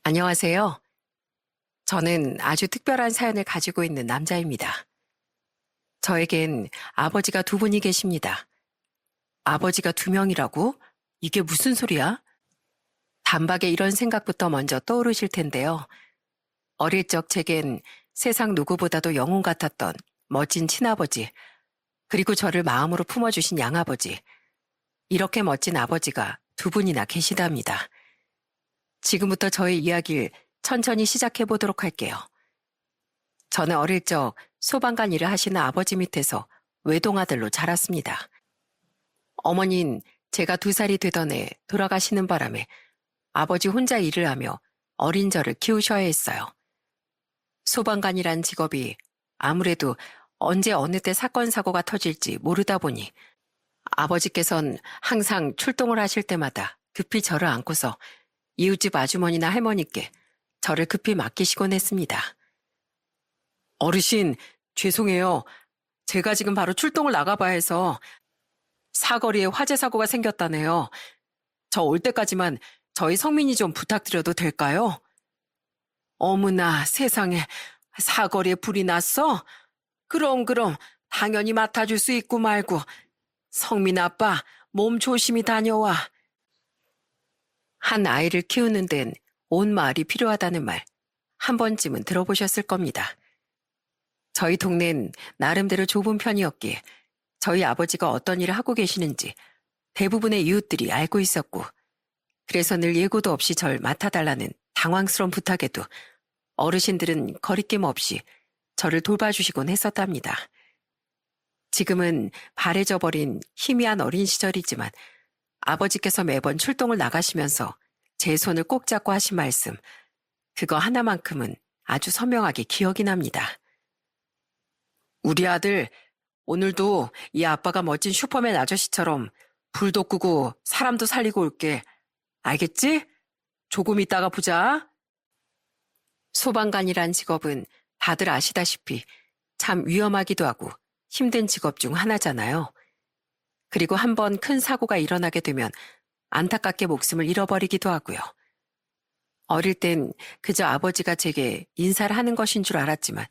안녕하세요. 저는 아주 특별한 사연을 가지고 있는 남자입니다. 저에겐 아버지가 두 분이 계십니다. 아버지가 두 명이라고? 이게 무슨 소리야? 단박에 이런 생각부터 먼저 떠오르실 텐데요. 어릴 적 제겐 세상 누구보다도 영웅 같았던 멋진 친아버지, 그리고 저를 마음으로 품어주신 양아버지, 이렇게 멋진 아버지가 두 분이나 계시답니다. 지금부터 저의 이야기를 천천히 시작해 보도록 할게요. 저는 어릴 적 소방관 일을 하시는 아버지 밑에서 외동아들로 자랐습니다. 어머니는 제가 2살이 되던 해 돌아가시는 바람에 아버지 혼자 일을 하며 어린 저를 키우셔야 했어요. 소방관이란 직업이 아무래도 언제 어느 때 사건 사고가 터질지 모르다 보니 아버지께선 항상 출동을 하실 때마다 급히 저를 안고서 이웃집 아주머니나 할머니께 저를 급히 맡기시곤 했습니다. 어르신, 죄송해요. 제가 지금 바로 출동을 나가봐야 해서 사거리에 화재 사고가 생겼다네요. 저 올 때까지만 저희 성민이 좀 부탁드려도 될까요? 어머나 세상에, 사거리에 불이 났어? 그럼 당연히 맡아줄 수 있고 말고. 성민 아빠, 몸 조심히 다녀와. 한 아이를 키우는 데는 온 마을이 필요하다는 말 한 번쯤은 들어보셨을 겁니다. 저희 동네는 나름대로 좁은 편이었기에 저희 아버지가 어떤 일을 하고 계시는지 대부분의 이웃들이 알고 있었고, 그래서 늘 예고도 없이 절 맡아달라는 당황스러운 부탁에도 어르신들은 거리낌 없이 저를 돌봐주시곤 했었답니다. 지금은 바래져 버린 희미한 어린 시절이지만 아버지께서 매번 출동을 나가시면서 제 손을 꼭 잡고 하신 말씀, 그거 하나만큼은 아주 선명하게 기억이 납니다. 우리 아들, 오늘도 이 아빠가 멋진 슈퍼맨 아저씨처럼 불도 끄고 사람도 살리고 올게. 알겠지? 조금 있다가 보자. 소방관이란 직업은 다들 아시다시피 참 위험하기도 하고 힘든 직업 중 하나잖아요. 그리고 한번 큰 사고가 일어나게 되면 안타깝게 목숨을 잃어버리기도 하고요. 어릴 땐 그저 아버지가 제게 인사를 하는 것인 줄 알았지만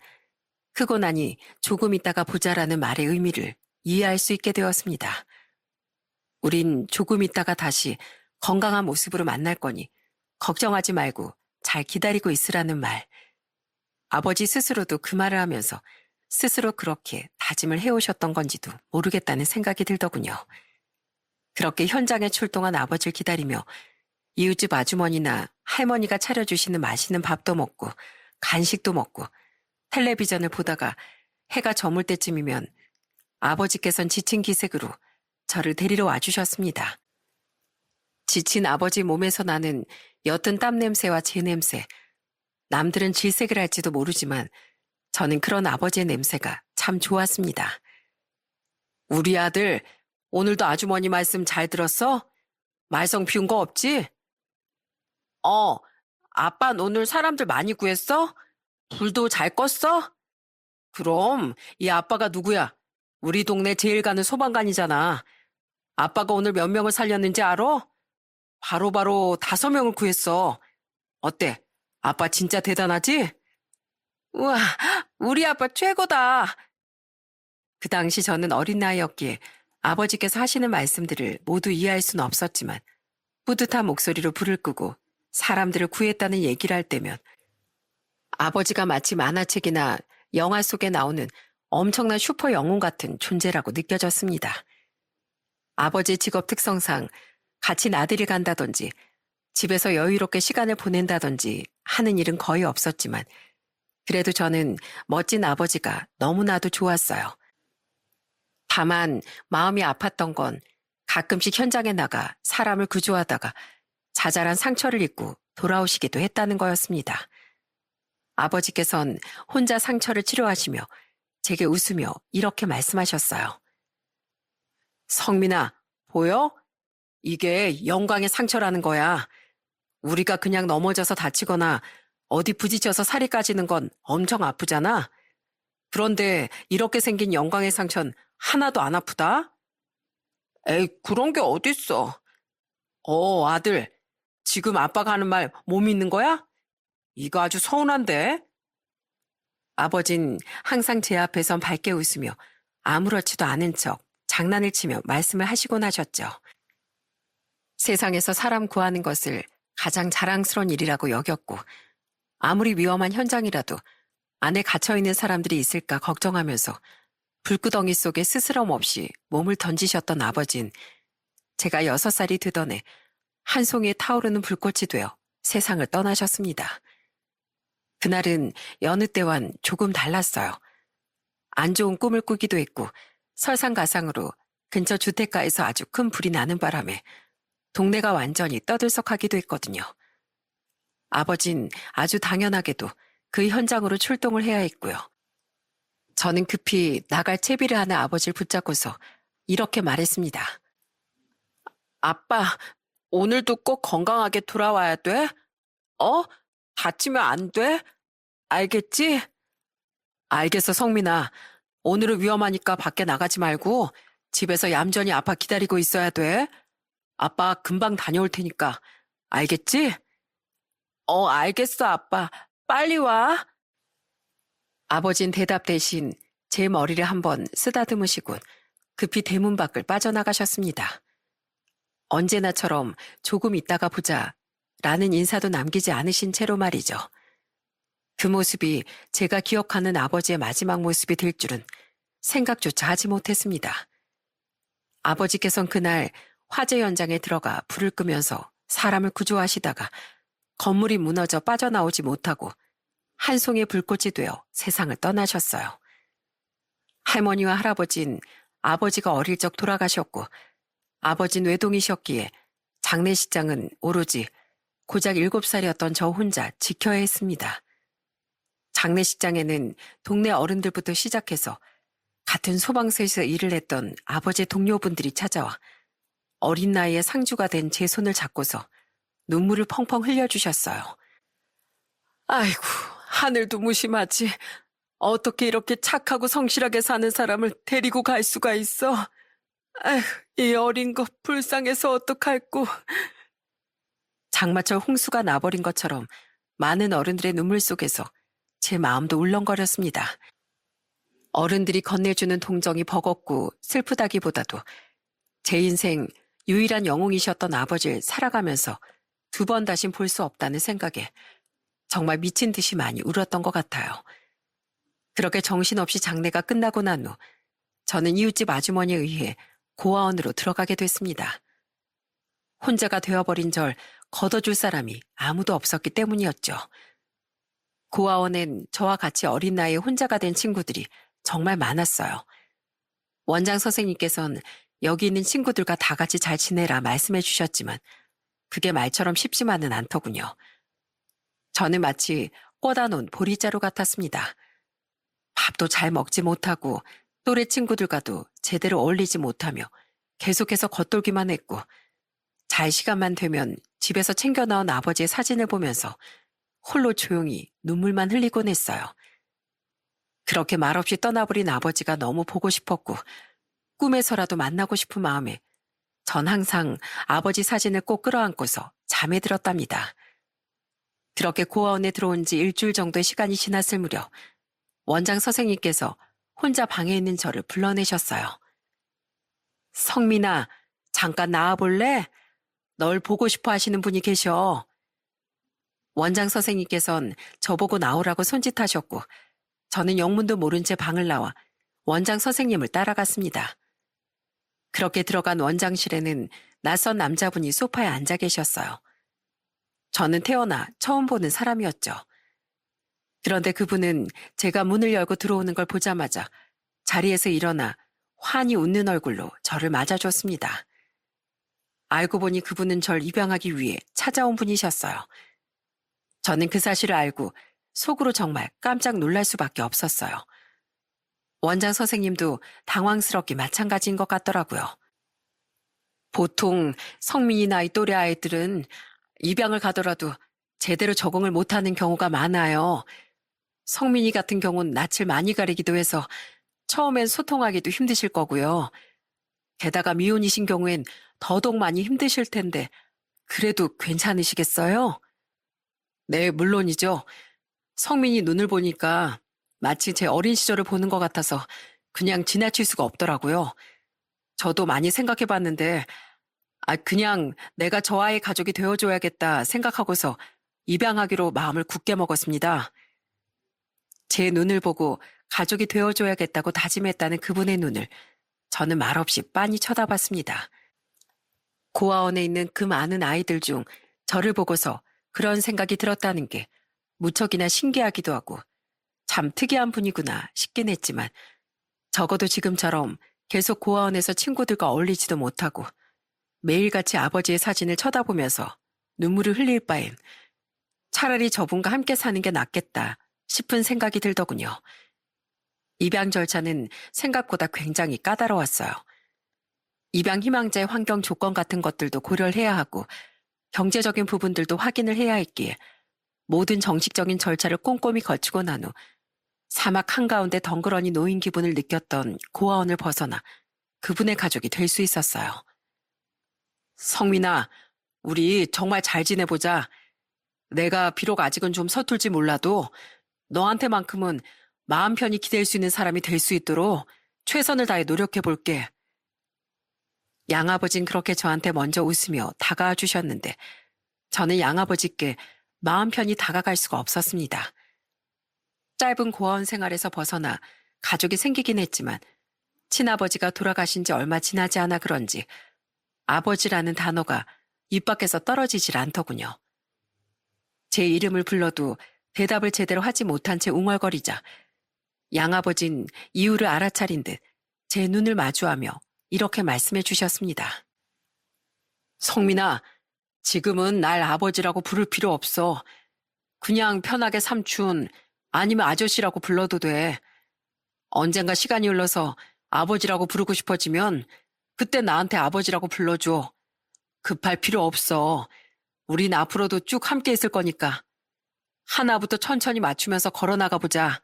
크고 나니 조금 있다가 보자라는 말의 의미를 이해할 수 있게 되었습니다. 우린 조금 있다가 다시 건강한 모습으로 만날 거니 걱정하지 말고 잘 기다리고 있으라는 말. 아버지 스스로도 그 말을 하면서 스스로 그렇게 다짐을 해오셨던 건지도 모르겠다는 생각이 들더군요. 그렇게 현장에 출동한 아버지를 기다리며 이웃집 아주머니나 할머니가 차려주시는 맛있는 밥도 먹고 간식도 먹고 텔레비전을 보다가 해가 저물 때쯤이면 아버지께선 지친 기색으로 저를 데리러 와주셨습니다. 지친 아버지 몸에서 나는 옅은 땀 냄새와 제 냄새, 남들은 질색을 할지도 모르지만 저는 그런 아버지의 냄새가 참 좋았습니다. 우리 아들, 오늘도 아주머니 말씀 잘 들었어? 말썽 피운 거 없지? 아빠 오늘 사람들 많이 구했어? 불도 잘 껐어? 그럼 이 아빠가 누구야? 우리 동네 제일 가는 소방관이잖아. 아빠가 오늘 몇 명을 살렸는지 알아? 바로바로 5명을 구했어. 어때? 아빠 진짜 대단하지? 우와, 우리 아빠 최고다. 그 당시 저는 어린 나이였기에 아버지께서 하시는 말씀들을 모두 이해할 수는 없었지만 뿌듯한 목소리로 불을 끄고 사람들을 구했다는 얘기를 할 때면 아버지가 마치 만화책이나 영화 속에 나오는 엄청난 슈퍼 영웅 같은 존재라고 느껴졌습니다. 아버지의 직업 특성상 같이 나들이 간다든지 집에서 여유롭게 시간을 보낸다든지 하는 일은 거의 없었지만 그래도 저는 멋진 아버지가 너무나도 좋았어요. 다만 마음이 아팠던 건 가끔씩 현장에 나가 사람을 구조하다가 자잘한 상처를 입고 돌아오시기도 했다는 거였습니다. 아버지께선 혼자 상처를 치료하시며 제게 웃으며 이렇게 말씀하셨어요. 성민아, 보여? 이게 영광의 상처라는 거야. 우리가 그냥 넘어져서 다치거나 어디 부딪혀서 살이 까지는 건 엄청 아프잖아. 그런데 이렇게 생긴 영광의 상처는 하나도 안 아프다? 에이, 그런 게 어딨어. 아들, 지금 아빠가 하는 말 못 믿는 거야? 이거 아주 서운한데? 아버진 항상 제 앞에선 밝게 웃으며 아무렇지도 않은 척 장난을 치며 말씀을 하시곤 하셨죠. 세상에서 사람 구하는 것을 가장 자랑스러운 일이라고 여겼고 아무리 위험한 현장이라도 안에 갇혀있는 사람들이 있을까 걱정하면서 불구덩이 속에 스스럼 없이 몸을 던지셨던 아버진 제가 6살이 되던 해 한 송이에 타오르는 불꽃이 되어 세상을 떠나셨습니다. 그날은 여느 때와는 조금 달랐어요. 안 좋은 꿈을 꾸기도 했고 설상가상으로 근처 주택가에서 아주 큰 불이 나는 바람에 동네가 완전히 떠들썩하기도 했거든요. 아버진 아주 당연하게도 그 현장으로 출동을 해야 했고요. 저는 급히 나갈 채비를 하는 아버지를 붙잡고서 이렇게 말했습니다. 아빠, 오늘도 꼭 건강하게 돌아와야 돼? 다치면 안 돼? 알겠지? 알겠어, 성민아. 오늘은 위험하니까 밖에 나가지 말고 집에서 얌전히 아빠 기다리고 있어야 돼. 아빠 금방 다녀올 테니까. 알겠지? 알겠어, 아빠. 빨리 와. 아버진 대답 대신 제 머리를 한번 쓰다듬으시곤 급히 대문 밖을 빠져나가셨습니다. 언제나처럼 조금 있다가 보자 라는 인사도 남기지 않으신 채로 말이죠. 그 모습이 제가 기억하는 아버지의 마지막 모습이 될 줄은 생각조차 하지 못했습니다. 아버지께선 그날 화재 현장에 들어가 불을 끄면서 사람을 구조하시다가 건물이 무너져 빠져나오지 못하고 한 송이의 불꽃이 되어 세상을 떠나셨어요. 할머니와 할아버진 아버지가 어릴 적 돌아가셨고 아버진 외동이셨기에 장례식장은 오로지 고작 7살이었던 저 혼자 지켜야 했습니다. 장례식장에는 동네 어른들부터 시작해서 같은 소방서에서 일을 했던 아버지의 동료분들이 찾아와 어린 나이에 상주가 된 제 손을 잡고서 눈물을 펑펑 흘려주셨어요. 아이고, 하늘도 무심하지. 어떻게 이렇게 착하고 성실하게 사는 사람을 데리고 갈 수가 있어? 아휴, 이 어린 것 불쌍해서 어떡할꼬. 장마철 홍수가 나버린 것처럼 많은 어른들의 눈물 속에서 제 마음도 울렁거렸습니다. 어른들이 건네주는 동정이 버겁고 슬프다기보다도 제 인생 유일한 영웅이셨던 아버지를 살아가면서 2번 다신 볼 수 없다는 생각에 정말 미친 듯이 많이 울었던 것 같아요. 그렇게 정신없이 장례가 끝나고 난 후 저는 이웃집 아주머니에 의해 고아원으로 들어가게 됐습니다. 혼자가 되어버린 절 걷어줄 사람이 아무도 없었기 때문이었죠. 고아원엔 저와 같이 어린 나이에 혼자가 된 친구들이 정말 많았어요. 원장 선생님께서는 여기 있는 친구들과 다 같이 잘 지내라 말씀해 주셨지만 그게 말처럼 쉽지만은 않더군요. 저는 마치 꽂아 놓은 보리자루 같았습니다. 밥도 잘 먹지 못하고 또래 친구들과도 제대로 어울리지 못하며 계속해서 겉돌기만 했고 잘 시간만 되면 집에서 챙겨 나온 아버지의 사진을 보면서 홀로 조용히 눈물만 흘리곤 했어요. 그렇게 말없이 떠나버린 아버지가 너무 보고 싶었고 꿈에서라도 만나고 싶은 마음에 전 항상 아버지 사진을 꼭 끌어안고서 잠에 들었답니다. 그렇게 고아원에 들어온 지 일주일 정도의 시간이 지났을 무렵 원장 선생님께서 혼자 방에 있는 저를 불러내셨어요. 성민아, 잠깐 나와볼래? 널 보고 싶어 하시는 분이 계셔. 원장 선생님께선 저보고 나오라고 손짓하셨고 저는 영문도 모른 채 방을 나와 원장 선생님을 따라갔습니다. 그렇게 들어간 원장실에는 낯선 남자분이 소파에 앉아 계셨어요. 저는 태어나 처음 보는 사람이었죠. 그런데 그분은 제가 문을 열고 들어오는 걸 보자마자 자리에서 일어나 환히 웃는 얼굴로 저를 맞아줬습니다. 알고 보니 그분은 절 입양하기 위해 찾아온 분이셨어요. 저는 그 사실을 알고 속으로 정말 깜짝 놀랄 수밖에 없었어요. 원장 선생님도 당황스럽기 마찬가지인 것 같더라고요. 보통 성민이 나이 또래 아이들은 입양을 가더라도 제대로 적응을 못하는 경우가 많아요. 성민이 같은 경우는 낯을 많이 가리기도 해서 처음엔 소통하기도 힘드실 거고요. 게다가 미혼이신 경우엔 더더욱 많이 힘드실 텐데 그래도 괜찮으시겠어요? 네, 물론이죠. 성민이 눈을 보니까 마치 제 어린 시절을 보는 것 같아서 그냥 지나칠 수가 없더라고요. 저도 많이 생각해 봤는데, 그냥 내가 저 아이의 가족이 되어줘야겠다 생각하고서 입양하기로 마음을 굳게 먹었습니다. 제 눈을 보고 가족이 되어줘야겠다고 다짐했다는 그분의 눈을 저는 말없이 빤히 쳐다봤습니다. 고아원에 있는 그 많은 아이들 중 저를 보고서 그런 생각이 들었다는 게 무척이나 신기하기도 하고 참 특이한 분이구나 싶긴 했지만 적어도 지금처럼 계속 고아원에서 친구들과 어울리지도 못하고 매일같이 아버지의 사진을 쳐다보면서 눈물을 흘릴 바엔 차라리 저분과 함께 사는 게 낫겠다 싶은 생각이 들더군요. 입양 절차는 생각보다 굉장히 까다로웠어요. 입양 희망자의 환경 조건 같은 것들도 고려를 해야 하고 경제적인 부분들도 확인을 해야 했기에 모든 정식적인 절차를 꼼꼼히 거치고 난 후 사막 한가운데 덩그러니 놓인 기분을 느꼈던 고아원을 벗어나 그분의 가족이 될 수 있었어요. 성민아, 우리 정말 잘 지내보자. 내가 비록 아직은 좀 서툴지 몰라도 너한테만큼은 마음 편히 기댈 수 있는 사람이 될 수 있도록 최선을 다해 노력해 볼게. 양아버진 그렇게 저한테 먼저 웃으며 다가와 주셨는데 저는 양아버지께 마음 편히 다가갈 수가 없었습니다. 짧은 고아원 생활에서 벗어나 가족이 생기긴 했지만 친아버지가 돌아가신 지 얼마 지나지 않아 그런지 아버지라는 단어가 입 밖에서 떨어지질 않더군요. 제 이름을 불러도 대답을 제대로 하지 못한 채 웅얼거리자 양아버진 이유를 알아차린 듯 제 눈을 마주하며 이렇게 말씀해 주셨습니다. 성민아, 지금은 날 아버지라고 부를 필요 없어. 그냥 편하게 삼촌 아니면 아저씨라고 불러도 돼. 언젠가 시간이 흘러서 아버지라고 부르고 싶어지면 그때 나한테 아버지라고 불러줘. 급할 필요 없어. 우린 앞으로도 쭉 함께 있을 거니까. 하나부터 천천히 맞추면서 걸어나가 보자.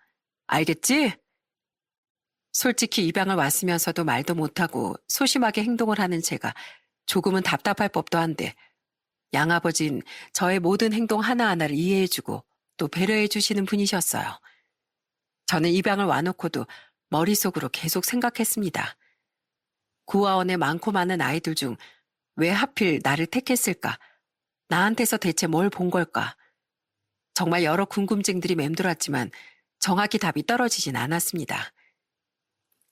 알겠지? 솔직히 입양을 왔으면서도 말도 못하고 소심하게 행동을 하는 제가 조금은 답답할 법도 한데 양아버진 저의 모든 행동 하나하나를 이해해주고 또 배려해주시는 분이셨어요. 저는 입양을 와놓고도 머릿속으로 계속 생각했습니다. 고아원에 많고 많은 아이들 중 왜 하필 나를 택했을까? 나한테서 대체 뭘 본 걸까? 정말 여러 궁금증들이 맴돌았지만 정확히 답이 떨어지진 않았습니다.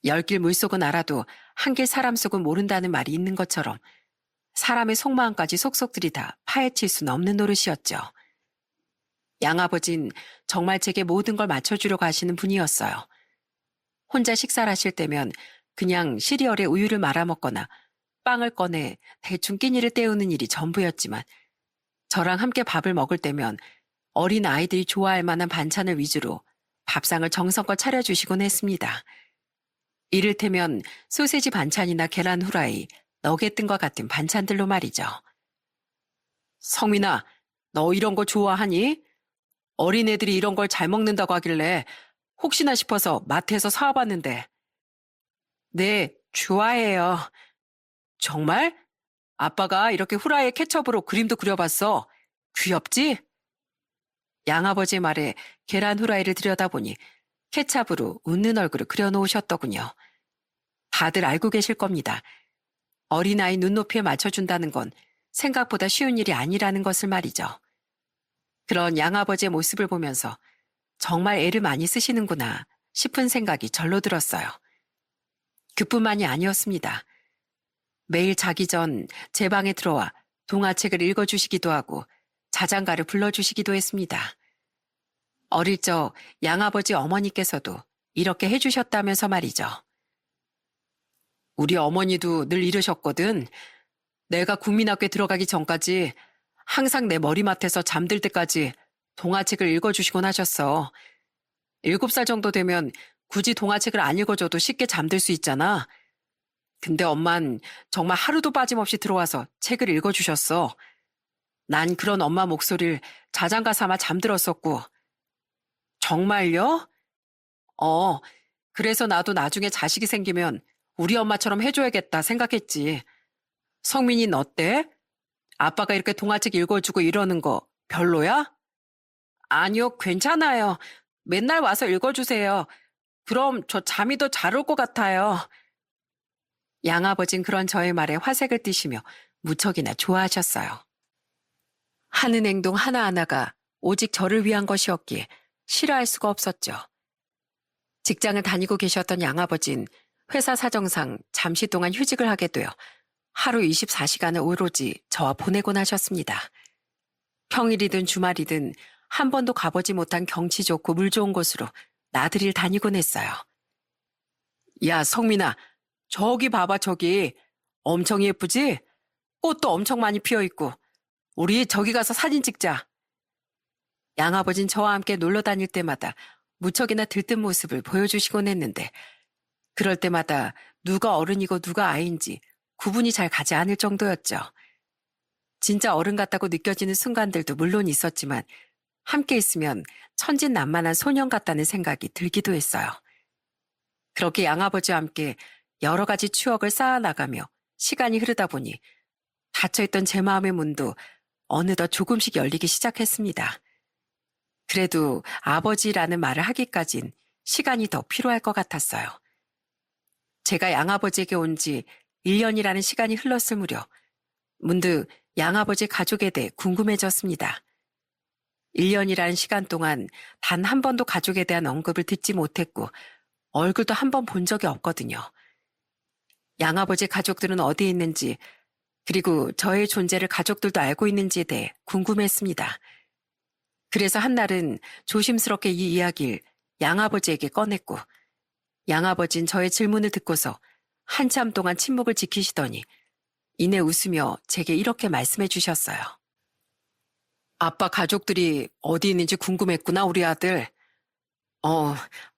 열길 물속은 알아도 한길 사람 속은 모른다는 말이 있는 것처럼 사람의 속마음까지 속속 들이다 파헤칠 수는 없는 노릇이었죠. 양아버진 정말 제게 모든 걸 맞춰주려고 하시는 분이었어요. 혼자 식사를 하실 때면 그냥 시리얼에 우유를 말아먹거나 빵을 꺼내 대충 끼니를 때우는 일이 전부였지만 저랑 함께 밥을 먹을 때면 어린 아이들이 좋아할 만한 반찬을 위주로 밥상을 정성껏 차려주시곤 했습니다. 이를테면 소세지 반찬이나 계란 후라이, 너겟등과 같은 반찬들로 말이죠. 성민아, 너 이런 거 좋아하니? 어린애들이 이런 걸 잘 먹는다고 하길래 혹시나 싶어서 마트에서 사와봤는데. 네, 좋아해요. 정말? 아빠가 이렇게 후라이에 케첩으로 그림도 그려봤어. 귀엽지? 양아버지 말에 계란 후라이를 들여다보니 케찹으로 웃는 얼굴을 그려놓으셨더군요. 다들 알고 계실 겁니다. 어린아이 눈높이에 맞춰준다는 건 생각보다 쉬운 일이 아니라는 것을 말이죠. 그런 양아버지의 모습을 보면서 정말 애를 많이 쓰시는구나 싶은 생각이 절로 들었어요. 그뿐만이 아니었습니다. 매일 자기 전 제 방에 들어와 동화책을 읽어주시기도 하고 자장가를 불러주시기도 했습니다. 어릴 적 양아버지 어머니께서도 이렇게 해주셨다면서 말이죠. 우리 어머니도 늘 이러셨거든. 내가 국민학교에 들어가기 전까지 항상 내 머리맡에서 잠들 때까지 동화책을 읽어주시곤 하셨어. 7살 정도 되면 굳이 동화책을 안 읽어줘도 쉽게 잠들 수 있잖아. 근데 엄만 정말 하루도 빠짐없이 들어와서 책을 읽어주셨어. 난 그런 엄마 목소리를 자장가 삼아 잠들었었고. 정말요? 그래서 나도 나중에 자식이 생기면 우리 엄마처럼 해줘야겠다 생각했지. 성민이는 어때? 아빠가 이렇게 동화책 읽어주고 이러는 거 별로야? 아니요, 괜찮아요. 맨날 와서 읽어주세요. 그럼 저 잠이 더 잘 올 것 같아요. 양아버진 그런 저의 말에 화색을 띠시며 무척이나 좋아하셨어요. 하는 행동 하나하나가 오직 저를 위한 것이었기에 싫어할 수가 없었죠. 직장을 다니고 계셨던 양아버진 회사 사정상 잠시 동안 휴직을 하게 되어 하루 24시간을 오로지 저와 보내곤 하셨습니다. 평일이든 주말이든 한 번도 가보지 못한 경치 좋고 물 좋은 곳으로 나들이를 다니곤 했어요. 야, 성민아, 저기 봐봐, 저기. 엄청 예쁘지? 꽃도 엄청 많이 피어 있고. 우리 저기 가서 사진 찍자. 양아버진 저와 함께 놀러 다닐 때마다 무척이나 들뜬 모습을 보여주시곤 했는데 그럴 때마다 누가 어른이고 누가 아이인지 구분이 잘 가지 않을 정도였죠. 진짜 어른 같다고 느껴지는 순간들도 물론 있었지만 함께 있으면 천진난만한 소년 같다는 생각이 들기도 했어요. 그렇게 양아버지와 함께 여러 가지 추억을 쌓아나가며 시간이 흐르다 보니 닫혀있던 제 마음의 문도 어느덧 조금씩 열리기 시작했습니다. 그래도 아버지라는 말을 하기까진 시간이 더 필요할 것 같았어요. 제가 양아버지에게 온 지 1년이라는 시간이 흘렀을 무렵 문득 양아버지 가족에 대해 궁금해졌습니다. 1년이라는 시간 동안 단 한 번도 가족에 대한 언급을 듣지 못했고 얼굴도 한 번 본 적이 없거든요. 양아버지 가족들은 어디에 있는지 그리고 저의 존재를 가족들도 알고 있는지에 대해 궁금했습니다. 그래서 한날은 조심스럽게 이 이야기를 양아버지에게 꺼냈고 양아버진 저의 질문을 듣고서 한참 동안 침묵을 지키시더니 이내 웃으며 제게 이렇게 말씀해 주셨어요. 아빠 가족들이 어디 있는지 궁금했구나, 우리 아들.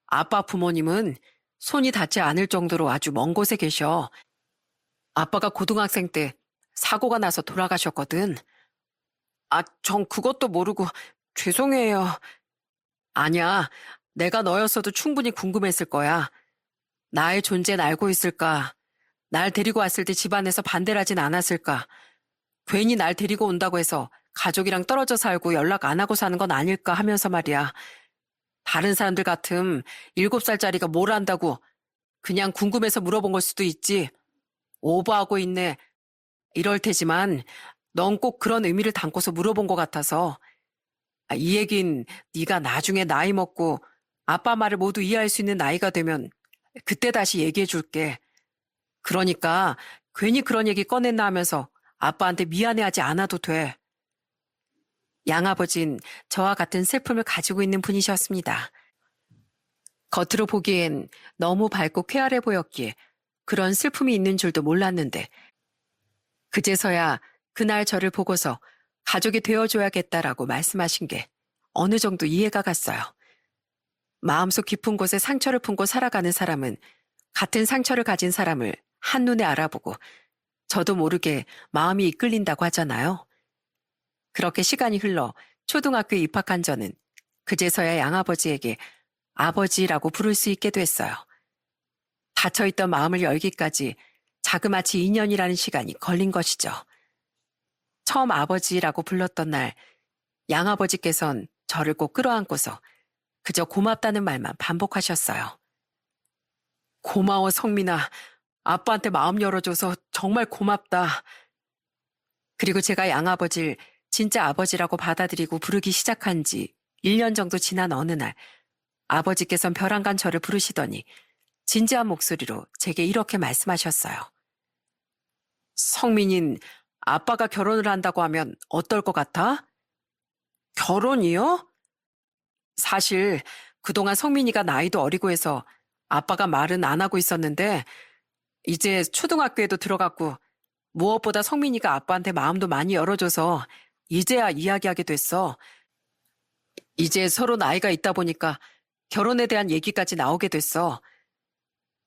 아빠 부모님은 손이 닿지 않을 정도로 아주 먼 곳에 계셔. 아빠가 고등학생 때 사고가 나서 돌아가셨거든. 전 그것도 모르고 죄송해요. 아니야, 내가 너였어도 충분히 궁금했을 거야. 나의 존재는 알고 있을까? 날 데리고 왔을 때 집안에서 반대를 하진 않았을까? 괜히 날 데리고 온다고 해서 가족이랑 떨어져 살고 연락 안 하고 사는 건 아닐까 하면서 말이야. 다른 사람들 같음 7살짜리가 뭘 안다고 그냥 궁금해서 물어본 걸 수도 있지. 오버하고 있네. 이럴 테지만 넌 꼭 그런 의미를 담고서 물어본 것 같아서. 이 얘긴 네가 나중에 나이 먹고 아빠 말을 모두 이해할 수 있는 나이가 되면 그때 다시 얘기해 줄게. 그러니까 괜히 그런 얘기 꺼냈나 하면서 아빠한테 미안해하지 않아도 돼. 양아버진 저와 같은 슬픔을 가지고 있는 분이셨습니다. 겉으로 보기엔 너무 밝고 쾌활해 보였기에 그런 슬픔이 있는 줄도 몰랐는데 그제서야 그날 저를 보고서 가족이 되어줘야겠다라고 말씀하신 게 어느 정도 이해가 갔어요. 마음속 깊은 곳에 상처를 품고 살아가는 사람은 같은 상처를 가진 사람을 한눈에 알아보고 저도 모르게 마음이 이끌린다고 하잖아요. 그렇게 시간이 흘러 초등학교에 입학한 저는 그제서야 양아버지에게 아버지라고 부를 수 있게 됐어요. 닫혀있던 마음을 열기까지 자그마치 2년이라는 시간이 걸린 것이죠. 처음 아버지라고 불렀던 날 양아버지께선 저를 꼭 끌어안고서 그저 고맙다는 말만 반복하셨어요. 고마워, 성민아. 아빠한테 마음 열어줘서 정말 고맙다. 그리고 제가 양아버지를 진짜 아버지라고 받아들이고 부르기 시작한 지 1년 정도 지난 어느 날 아버지께선 벼랑간 저를 부르시더니 진지한 목소리로 제게 이렇게 말씀하셨어요. 성민인, 아빠가 결혼을 한다고 하면 어떨 것 같아? 결혼이요? 사실 그동안 성민이가 나이도 어리고 해서 아빠가 말은 안 하고 있었는데 이제 초등학교에도 들어갔고 무엇보다 성민이가 아빠한테 마음도 많이 열어줘서 이제야 이야기하게 됐어. 이제 서로 나이가 있다 보니까 결혼에 대한 얘기까지 나오게 됐어.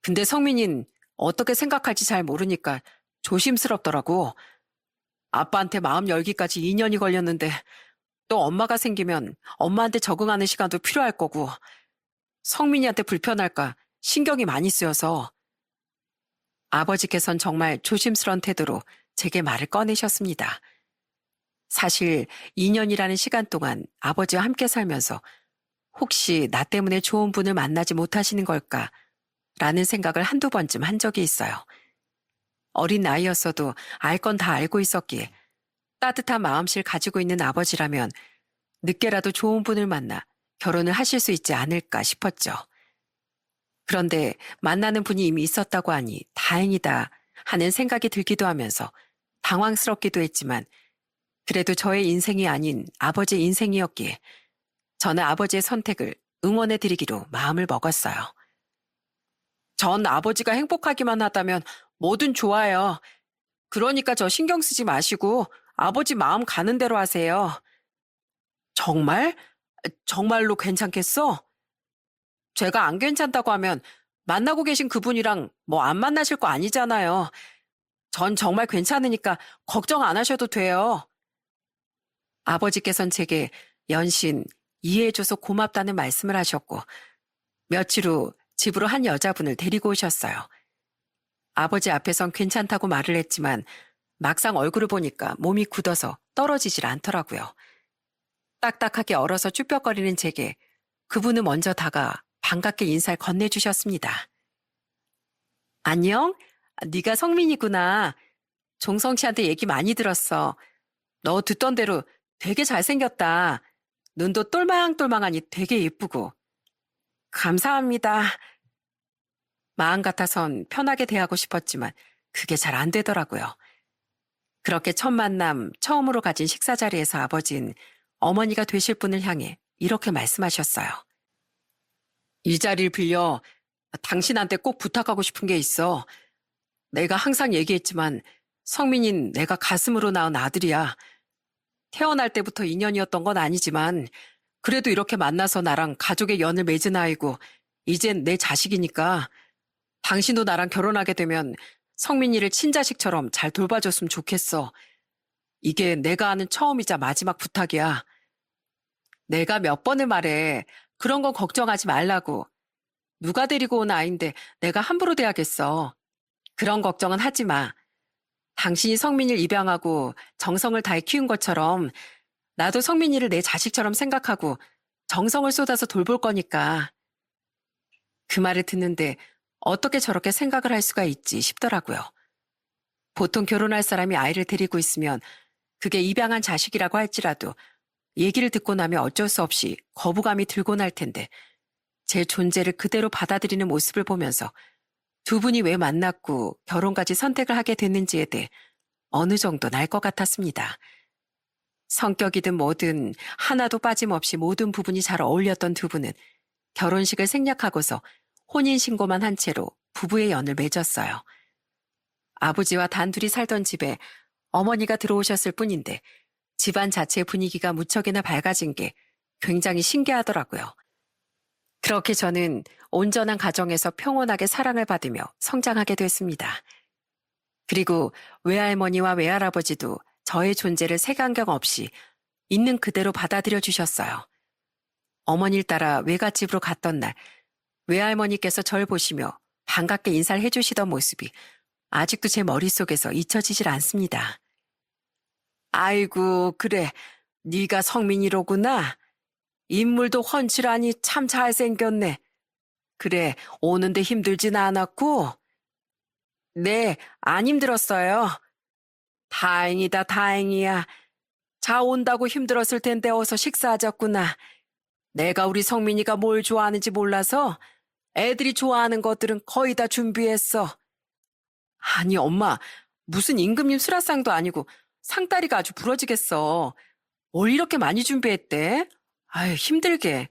근데 성민이는 어떻게 생각할지 잘 모르니까 조심스럽더라고. 아빠한테 마음 열기까지 2년이 걸렸는데 또 엄마가 생기면 엄마한테 적응하는 시간도 필요할 거고 성민이한테 불편할까 신경이 많이 쓰여서 아버지께선 정말 조심스러운 태도로 제게 말을 꺼내셨습니다. 사실 2년이라는 시간 동안 아버지와 함께 살면서 혹시 나 때문에 좋은 분을 만나지 못하시는 걸까? 라는 생각을 한두 번쯤 한 적이 있어요. 어린 나이였어도 알 건 다 알고 있었기에 따뜻한 마음씨를 가지고 있는 아버지라면 늦게라도 좋은 분을 만나 결혼을 하실 수 있지 않을까 싶었죠. 그런데 만나는 분이 이미 있었다고 하니 다행이다 하는 생각이 들기도 하면서 당황스럽기도 했지만 그래도 저의 인생이 아닌 아버지의 인생이었기에 저는 아버지의 선택을 응원해 드리기로 마음을 먹었어요. 전 아버지가 행복하기만 하다면 뭐든 좋아요. 그러니까 저 신경 쓰지 마시고 아버지 마음 가는 대로 하세요. 정말? 정말로 괜찮겠어? 제가 안 괜찮다고 하면 만나고 계신 그분이랑 뭐 안 만나실 거 아니잖아요. 전 정말 괜찮으니까 걱정 안 하셔도 돼요. 아버지께선 제게 연신 이해해줘서 고맙다는 말씀을 하셨고 며칠 후 집으로 한 여자분을 데리고 오셨어요. 아버지 앞에선 괜찮다고 말을 했지만 막상 얼굴을 보니까 몸이 굳어서 떨어지질 않더라고요. 딱딱하게 얼어서 쭈뼛거리는 제게 그분은 먼저 다가 반갑게 인사를 건네주셨습니다. 안녕? 네가 성민이구나. 종성 씨한테 얘기 많이 들었어. 너 듣던 대로 되게 잘생겼다. 눈도 똘망똘망하니 되게 예쁘고. 감사합니다. 마음 같아선 편하게 대하고 싶었지만 그게 잘 안 되더라고요. 그렇게 첫 만남, 처음으로 가진 식사 자리에서 아버진 어머니가 되실 분을 향해 이렇게 말씀하셨어요. 이 자리를 빌려 당신한테 꼭 부탁하고 싶은 게 있어. 내가 항상 얘기했지만 성민인 내가 가슴으로 낳은 아들이야. 태어날 때부터 인연이었던 건 아니지만 그래도 이렇게 만나서 나랑 가족의 연을 맺은 아이고 이젠 내 자식이니까 당신도 나랑 결혼하게 되면 성민이를 친자식처럼 잘 돌봐줬으면 좋겠어. 이게 내가 하는 처음이자 마지막 부탁이야. 내가 몇 번을 말해. 그런 건 걱정하지 말라고. 누가 데리고 온 아이인데 내가 함부로 대하겠어. 그런 걱정은 하지 마. 당신이 성민이를 입양하고 정성을 다해 키운 것처럼 나도 성민이를 내 자식처럼 생각하고 정성을 쏟아서 돌볼 거니까. 그 말을 듣는데 어떻게 저렇게 생각을 할 수가 있지 싶더라고요. 보통 결혼할 사람이 아이를 데리고 있으면 그게 입양한 자식이라고 할지라도 얘기를 듣고 나면 어쩔 수 없이 거부감이 들곤 할 텐데 제 존재를 그대로 받아들이는 모습을 보면서 두 분이 왜 만났고 결혼까지 선택을 하게 됐는지에 대해 어느 정도 알 것 같았습니다. 성격이든 뭐든 하나도 빠짐없이 모든 부분이 잘 어울렸던 두 분은 결혼식을 생략하고서 혼인신고만 한 채로 부부의 연을 맺었어요. 아버지와 단둘이 살던 집에 어머니가 들어오셨을 뿐인데 집안 자체의 분위기가 무척이나 밝아진 게 굉장히 신기하더라고요. 그렇게 저는 온전한 가정에서 평온하게 사랑을 받으며 성장하게 됐습니다. 그리고 외할머니와 외할아버지도 저의 존재를 색안경 없이 있는 그대로 받아들여 주셨어요. 어머니를 따라 외갓집으로 갔던 날 외할머니께서 절 보시며 반갑게 인사를 해주시던 모습이 아직도 제 머릿속에서 잊혀지질 않습니다. 아이고 그래 네가 성민이로구나. 인물도 훤칠하니 참 잘생겼네. 그래 오는데 힘들진 않았고? 네, 안 힘들었어요. 다행이다 다행이야. 자 온다고 힘들었을 텐데 어서 식사하자꾸나. 내가 우리 성민이가 뭘 좋아하는지 몰라서 애들이 좋아하는 것들은 거의 다 준비했어. 아니 엄마 무슨 임금님 수라상도 아니고 상다리가 아주 부러지겠어. 뭘 이렇게 많이 준비했대? 아유 힘들게.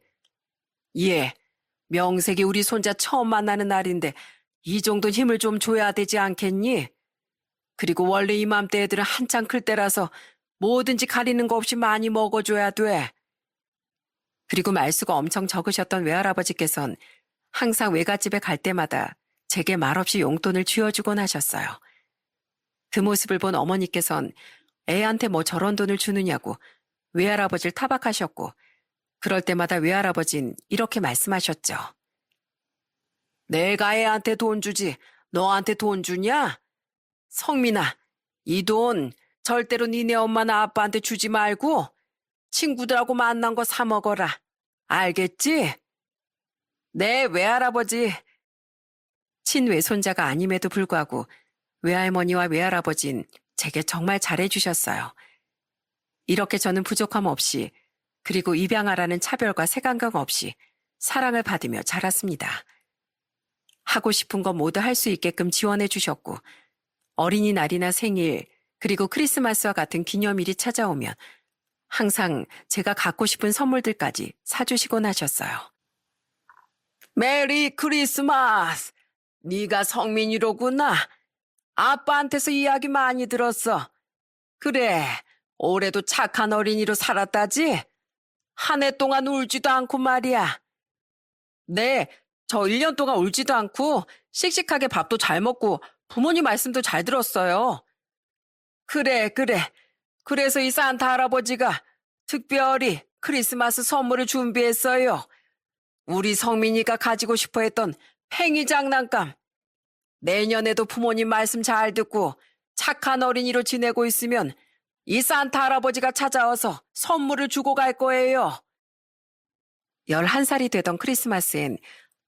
예, 명색이 우리 손자 처음 만나는 날인데 이 정도 힘을 좀 줘야 되지 않겠니? 그리고 원래 이맘때 애들은 한창 클 때라서 뭐든지 가리는 거 없이 많이 먹어줘야 돼. 그리고 말수가 엄청 적으셨던 외할아버지께선 항상 외갓집에 갈 때마다 제게 말없이 용돈을 쥐어주곤 하셨어요. 그 모습을 본 어머니께선 애한테 뭐 저런 돈을 주느냐고 외할아버지를 타박하셨고 그럴 때마다 외할아버진 이렇게 말씀하셨죠. 내가 애한테 돈 주지 너한테 돈 주냐? 성민아, 이 돈 절대로 니네 엄마나 아빠한테 주지 말고 친구들하고 만난 거 사 먹어라. 알겠지? 네, 외할아버지. 친외손자가 아님에도 불구하고 외할머니와 외할아버진 제게 정말 잘해주셨어요. 이렇게 저는 부족함 없이 그리고 입양아라는 차별과 색안경 없이 사랑을 받으며 자랐습니다. 하고 싶은 거 모두 할 수 있게끔 지원해 주셨고 어린이날이나 생일 그리고 크리스마스와 같은 기념일이 찾아오면 항상 제가 갖고 싶은 선물들까지 사주시곤 하셨어요. 메리 크리스마스! 네가 성민이로구나. 아빠한테서 이야기 많이 들었어. 그래, 올해도 착한 어린이로 살았다지? 한 해 동안 울지도 않고 말이야. 네, 저 1년 동안 울지도 않고 씩씩하게 밥도 잘 먹고 부모님 말씀도 잘 들었어요. 그래. 그래서 이 산타 할아버지가 특별히 크리스마스 선물을 준비했어요. 우리 성민이가 가지고 싶어 했던 팽이 장난감. 내년에도 부모님 말씀 잘 듣고 착한 어린이로 지내고 있으면 이 산타 할아버지가 찾아와서 선물을 주고 갈 거예요. 11살이 되던 크리스마스엔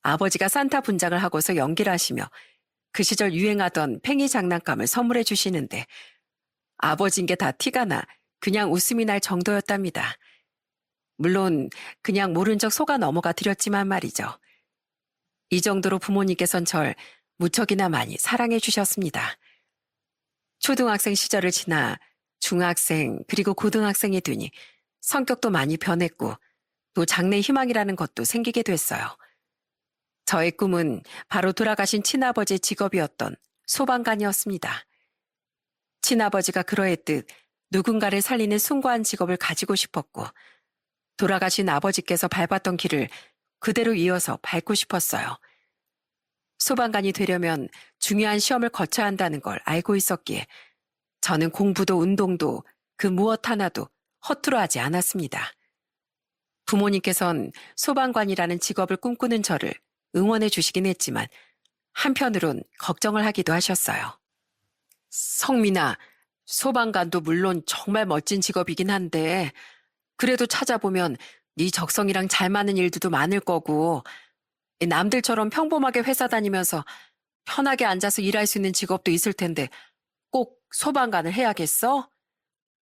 아버지가 산타 분장을 하고서 연기를 하시며 그 시절 유행하던 팽이 장난감을 선물해 주시는데 아버지인 게 다 티가 나 그냥 웃음이 날 정도였답니다. 물론 그냥 모른 척 속아 넘어가 드렸지만 말이죠. 이 정도로 부모님께선 절 무척이나 많이 사랑해 주셨습니다. 초등학생 시절을 지나 중학생 그리고 고등학생이 되니 성격도 많이 변했고 또 장래 희망이라는 것도 생기게 됐어요. 저의 꿈은 바로 돌아가신 친아버지의 직업이었던 소방관이었습니다. 친아버지가 그러했듯 누군가를 살리는 숭고한 직업을 가지고 싶었고 돌아가신 아버지께서 밟았던 길을 그대로 이어서 밟고 싶었어요. 소방관이 되려면 중요한 시험을 거쳐야 한다는 걸 알고 있었기에 저는 공부도 운동도 그 무엇 하나도 허투루 하지 않았습니다. 부모님께선 소방관이라는 직업을 꿈꾸는 저를 응원해 주시긴 했지만 한편으론 걱정을 하기도 하셨어요. 성민아, 소방관도 물론 정말 멋진 직업이긴 한데 그래도 찾아보면 네 적성이랑 잘 맞는 일들도 많을 거고 남들처럼 평범하게 회사 다니면서 편하게 앉아서 일할 수 있는 직업도 있을 텐데 꼭 소방관을 해야겠어?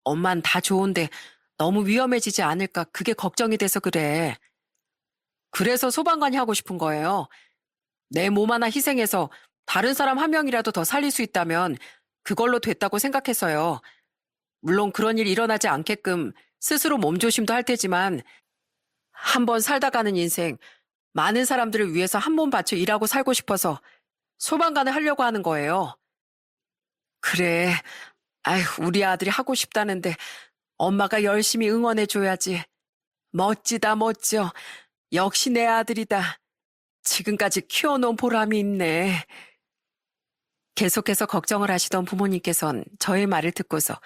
엄만 다 좋은데 너무 위험해지지 않을까 그게 걱정이 돼서 그래. 그래서 소방관이 하고 싶은 거예요. 내 몸 하나 희생해서 다른 사람 한 명이라도 더 살릴 수 있다면 그걸로 됐다고 생각해서요. 물론 그런 일 일어나지 않게끔 스스로 몸조심도 할 테지만 한번 살다 가는 인생 많은 사람들을 위해서 한 몸 바쳐 일하고 살고 싶어서 소방관을 하려고 하는 거예요. 그래. 아휴, 우리 아들이 하고 싶다는데 엄마가 열심히 응원해줘야지. 멋지다, 멋져. 역시 내 아들이다. 지금까지 키워놓은 보람이 있네. 계속해서 걱정을 하시던 부모님께선 저의 말을 듣고서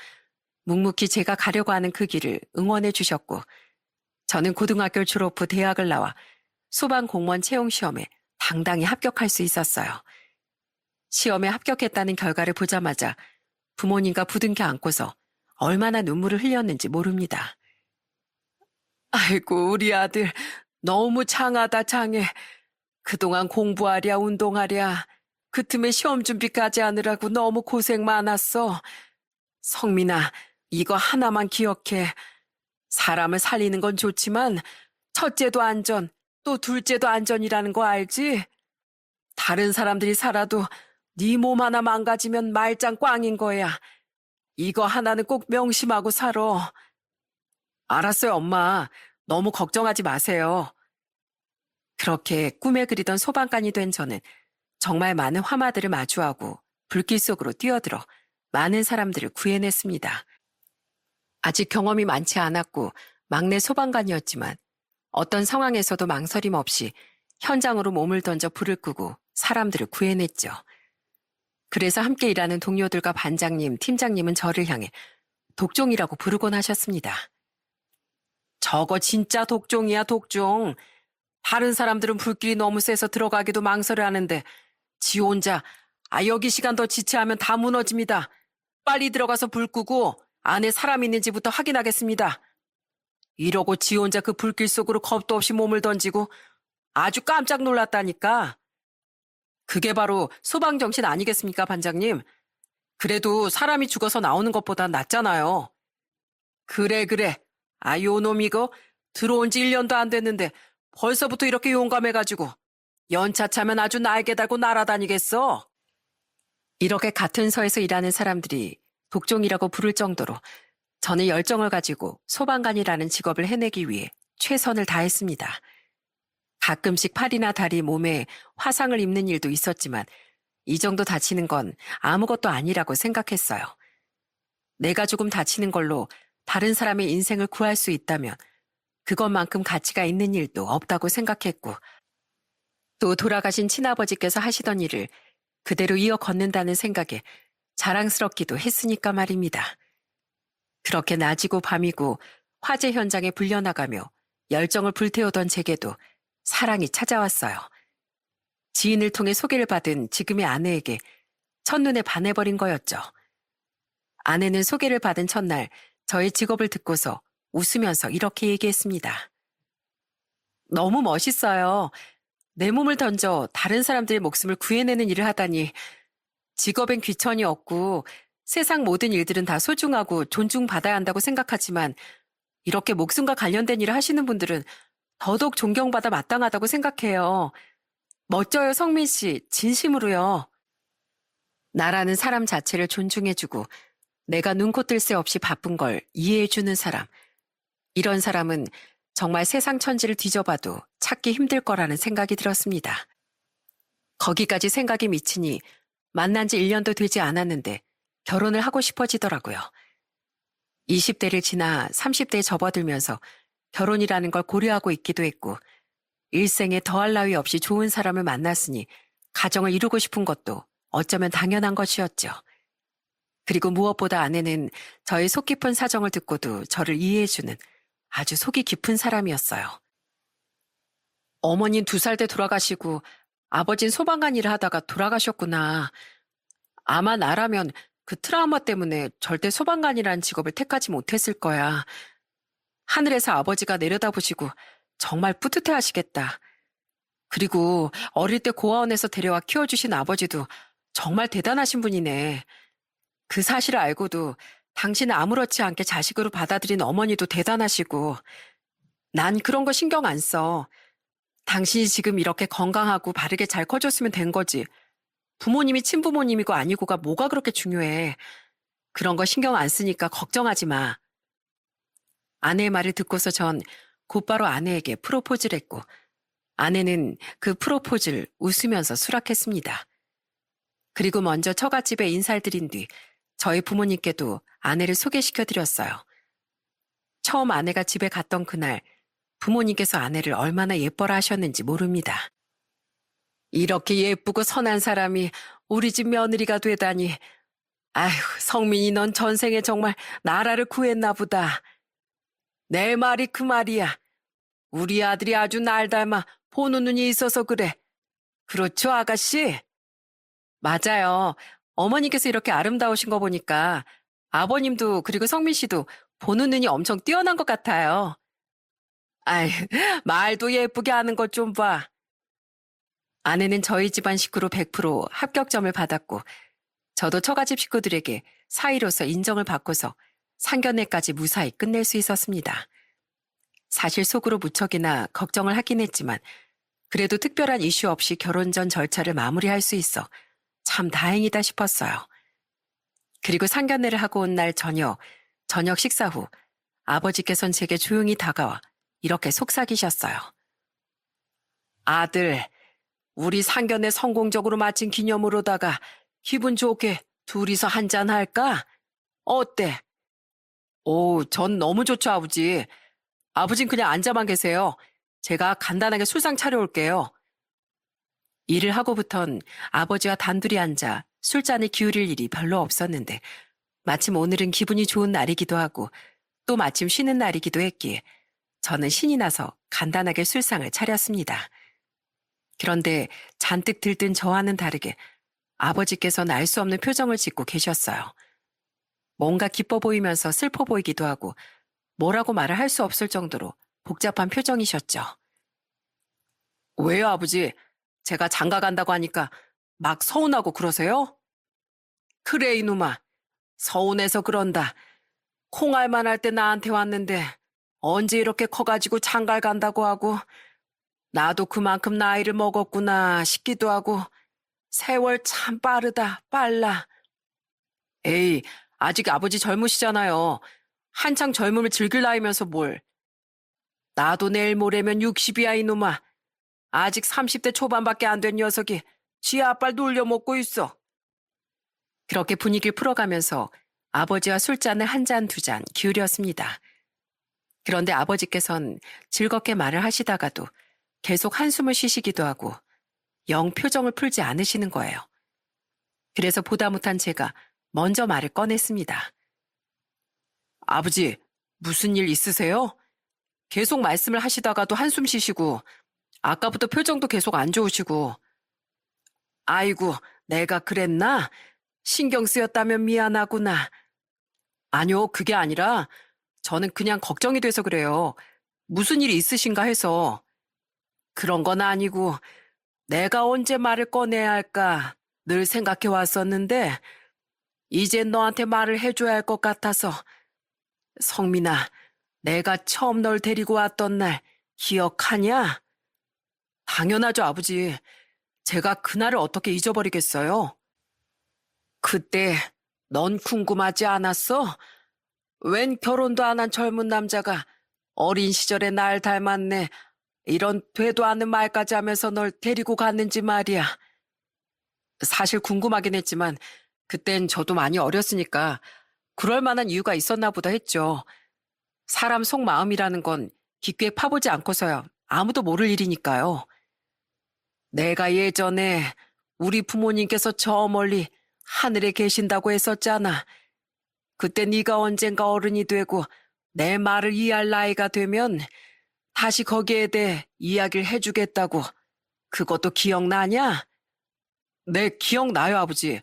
묵묵히 제가 가려고 하는 그 길을 응원해 주셨고 저는 고등학교 졸업 후 대학을 나와 소방공무원 채용시험에 당당히 합격할 수 있었어요. 시험에 합격했다는 결과를 보자마자 부모님과 부둥켜 안고서 얼마나 눈물을 흘렸는지 모릅니다. 아이고, 우리 아들 너무 장하다, 장해. 그동안 공부하랴 운동하랴 그 틈에 시험 준비까지 하느라고 너무 고생 많았어. 성민아, 이거 하나만 기억해. 사람을 살리는 건 좋지만 첫째도 안전, 또 둘째도 안전이라는 거 알지? 다른 사람들이 살아도 네 몸 하나 망가지면 말짱 꽝인 거야. 이거 하나는 꼭 명심하고 살아. 알았어요, 엄마. 너무 걱정하지 마세요. 그렇게 꿈에 그리던 소방관이 된 저는 정말 많은 화마들을 마주하고 불길 속으로 뛰어들어 많은 사람들을 구해냈습니다. 아직 경험이 많지 않았고 막내 소방관이었지만 어떤 상황에서도 망설임 없이 현장으로 몸을 던져 불을 끄고 사람들을 구해냈죠. 그래서 함께 일하는 동료들과 반장님, 팀장님은 저를 향해 독종이라고 부르곤 하셨습니다. 저거 진짜 독종이야, 독종. 다른 사람들은 불길이 너무 세서 들어가기도 망설여하는데 지 혼자 여기 시간 더 지체하면 다 무너집니다. 빨리 들어가서 불 끄고 안에 사람 있는지부터 확인하겠습니다. 이러고 지 혼자 그 불길 속으로 겁도 없이 몸을 던지고 아주 깜짝 놀랐다니까. 그게 바로 소방정신 아니겠습니까, 반장님? 그래도 사람이 죽어서 나오는 것보단 낫잖아요. 그래, 그래. 아, 요 놈 이거 들어온 지 1년도 안 됐는데 벌써부터 이렇게 용감해가지고 연차 차면 아주 날개 달고 날아다니겠어. 이렇게 같은 서에서 일하는 사람들이 독종이라고 부를 정도로 저는 열정을 가지고 소방관이라는 직업을 해내기 위해 최선을 다했습니다. 가끔씩 팔이나 다리, 몸에 화상을 입는 일도 있었지만 이 정도 다치는 건 아무것도 아니라고 생각했어요. 내가 조금 다치는 걸로 다른 사람의 인생을 구할 수 있다면 그것만큼 가치가 있는 일도 없다고 생각했고, 또 돌아가신 친아버지께서 하시던 일을 그대로 이어 걷는다는 생각에 자랑스럽기도 했으니까 말입니다. 그렇게 낮이고 밤이고 화재 현장에 불려나가며 열정을 불태우던 제게도 사랑이 찾아왔어요. 지인을 통해 소개를 받은 지금의 아내에게 첫눈에 반해버린 거였죠. 아내는 소개를 받은 첫날 저의 직업을 듣고서 웃으면서 이렇게 얘기했습니다. 너무 멋있어요. 내 몸을 던져 다른 사람들의 목숨을 구해내는 일을 하다니. 직업엔 귀천이 없고 세상 모든 일들은 다 소중하고 존중받아야 한다고 생각하지만 이렇게 목숨과 관련된 일을 하시는 분들은 더더욱 존경받아 마땅하다고 생각해요. 멋져요, 성민 씨. 진심으로요. 나라는 사람 자체를 존중해주고 내가 눈코 뜰 새 없이 바쁜 걸 이해해주는 사람. 이런 사람은 정말 세상 천지를 뒤져봐도 찾기 힘들 거라는 생각이 들었습니다. 거기까지 생각이 미치니 만난 지 1년도 되지 않았는데 결혼을 하고 싶어지더라고요. 20대를 지나 30대에 접어들면서 결혼이라는 걸 고려하고 있기도 했고, 일생에 더할 나위 없이 좋은 사람을 만났으니 가정을 이루고 싶은 것도 어쩌면 당연한 것이었죠. 그리고 무엇보다 아내는 저의 속 깊은 사정을 듣고도 저를 이해해주는 아주 속이 깊은 사람이었어요. 어머님 2살 때 돌아가시고 아버진 소방관 일을 하다가 돌아가셨구나. 아마 나라면 그 트라우마 때문에 절대 소방관이라는 직업을 택하지 못했을 거야. 하늘에서 아버지가 내려다보시고 정말 뿌듯해 하시겠다. 그리고 어릴 때 고아원에서 데려와 키워주신 아버지도 정말 대단하신 분이네. 그 사실을 알고도 당신을 아무렇지 않게 자식으로 받아들인 어머니도 대단하시고, 난 그런 거 신경 안 써. 당신이 지금 이렇게 건강하고 바르게 잘 커줬으면 된 거지. 부모님이 친부모님이고 아니고가 뭐가 그렇게 중요해. 그런 거 신경 안 쓰니까 걱정하지 마. 아내의 말을 듣고서 전 곧바로 아내에게 프로포즈를 했고, 아내는 그 프로포즈를 웃으면서 수락했습니다. 그리고 먼저 처갓집에 인사를 드린 뒤 저희 부모님께도 아내를 소개시켜드렸어요. 처음 아내가 집에 갔던 그날 부모님께서 아내를 얼마나 예뻐라 하셨는지 모릅니다. 이렇게 예쁘고 선한 사람이 우리 집 며느리가 되다니. 아휴, 성민이 넌 전생에 정말 나라를 구했나 보다. 내 말이 그 말이야. 우리 아들이 아주 날 닮아 보는 눈이 있어서 그래. 그렇죠, 아가씨? 맞아요. 어머니께서 이렇게 아름다우신 거 보니까 아버님도 그리고 성민 씨도 보는 눈이 엄청 뛰어난 것 같아요. 아이, 말도 예쁘게 하는 것 좀 봐. 아내는 저희 집안 식구로 100% 합격점을 받았고, 저도 처가집 식구들에게 사위로서 인정을 받고서 상견례까지 무사히 끝낼 수 있었습니다. 사실 속으로 무척이나 걱정을 하긴 했지만 그래도 특별한 이슈 없이 결혼 전 절차를 마무리할 수 있어 참 다행이다 싶었어요. 그리고 상견례를 하고 온 날 저녁 식사 후 아버지께선 제게 조용히 다가와 이렇게 속삭이셨어요. 아들, 우리 상견례 성공적으로 마친 기념으로다가 기분 좋게 둘이서 한잔 할까? 어때? 오, 전 너무 좋죠, 아버지. 아버진 그냥 앉아만 계세요. 제가 간단하게 술상 차려올게요. 일을 하고부턴 아버지와 단둘이 앉아 술잔을 기울일 일이 별로 없었는데 마침 오늘은 기분이 좋은 날이기도 하고 또 마침 쉬는 날이기도 했기에 저는 신이 나서 간단하게 술상을 차렸습니다. 그런데 잔뜩 들뜬 저와는 다르게 아버지께서는 알 수 없는 표정을 짓고 계셨어요. 뭔가 기뻐 보이면서 슬퍼 보이기도 하고 뭐라고 말을 할 수 없을 정도로 복잡한 표정이셨죠. 왜요, 아버지? 제가 장가 간다고 하니까 막 서운하고 그러세요? 그래, 이놈아. 서운해서 그런다. 콩알만 할 때 나한테 왔는데 언제 이렇게 커가지고 장가를 간다고 하고 나도 그만큼 나이를 먹었구나 싶기도 하고 세월 참 빠르다, 빨라. 에이, 아직 아버지 젊으시잖아요. 한창 젊음을 즐길 나이면서 뭘. 나도 내일 모레면 60이야, 이놈아. 아직 30대 초반밖에 안 된 녀석이 지 아빠를 놀려먹고 있어. 그렇게 분위기를 풀어가면서 아버지와 술잔을 한 잔, 두 잔 기울였습니다. 그런데 아버지께선 즐겁게 말을 하시다가도 계속 한숨을 쉬시기도 하고 영 표정을 풀지 않으시는 거예요. 그래서 보다 못한 제가 먼저 말을 꺼냈습니다. 아버지, 무슨 일 있으세요? 계속 말씀을 하시다가도 한숨 쉬시고 아까부터 표정도 계속 안 좋으시고. 아이고, 내가 그랬나? 신경 쓰였다면 미안하구나. 아니요, 그게 아니라 저는 그냥 걱정이 돼서 그래요. 무슨 일이 있으신가 해서. 그런 건 아니고 내가 언제 말을 꺼내야 할까 늘 생각해 왔었는데 이젠 너한테 말을 해줘야 할 것 같아서. 성민아, 내가 처음 널 데리고 왔던 날 기억하냐? 당연하죠, 아버지. 제가 그날을 어떻게 잊어버리겠어요? 그때 넌 궁금하지 않았어? 웬 결혼도 안 한 젊은 남자가 어린 시절에 날 닮았네. 이런 되도 않는 말까지 하면서 널 데리고 갔는지 말이야. 사실 궁금하긴 했지만 그땐 저도 많이 어렸으니까 그럴 만한 이유가 있었나 보다 했죠. 사람 속마음이라는 건 깊게 파보지 않고서야 아무도 모를 일이니까요. 내가 예전에 우리 부모님께서 저 멀리 하늘에 계신다고 했었잖아. 그때 네가 언젠가 어른이 되고 내 말을 이해할 나이가 되면 다시 거기에 대해 이야기를 해주겠다고. 그것도 기억나냐? 네, 기억나요, 아버지.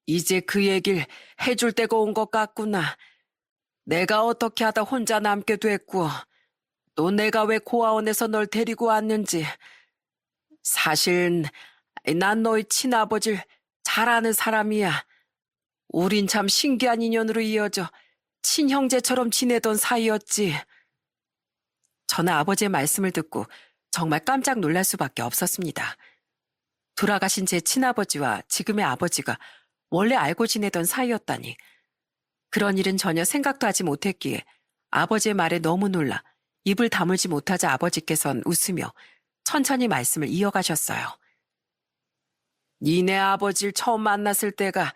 이제 그 얘기를 해줄 때가 온 것 같구나. 내가 어떻게 하다 혼자 남게 됐고 또 내가 왜 고아원에서 널 데리고 왔는지. 사실 난 너희 친아버지를 잘 아는 사람이야. 우린 참 신기한 인연으로 이어져 친형제처럼 지내던 사이였지. 저는 아버지의 말씀을 듣고 정말 깜짝 놀랄 수밖에 없었습니다. 돌아가신 제 친아버지와 지금의 아버지가 원래 알고 지내던 사이였다니. 그런 일은 전혀 생각도 하지 못했기에 아버지의 말에 너무 놀라 입을 다물지 못하자 아버지께선 웃으며 천천히 말씀을 이어가셨어요. 니네 아버지를 처음 만났을 때가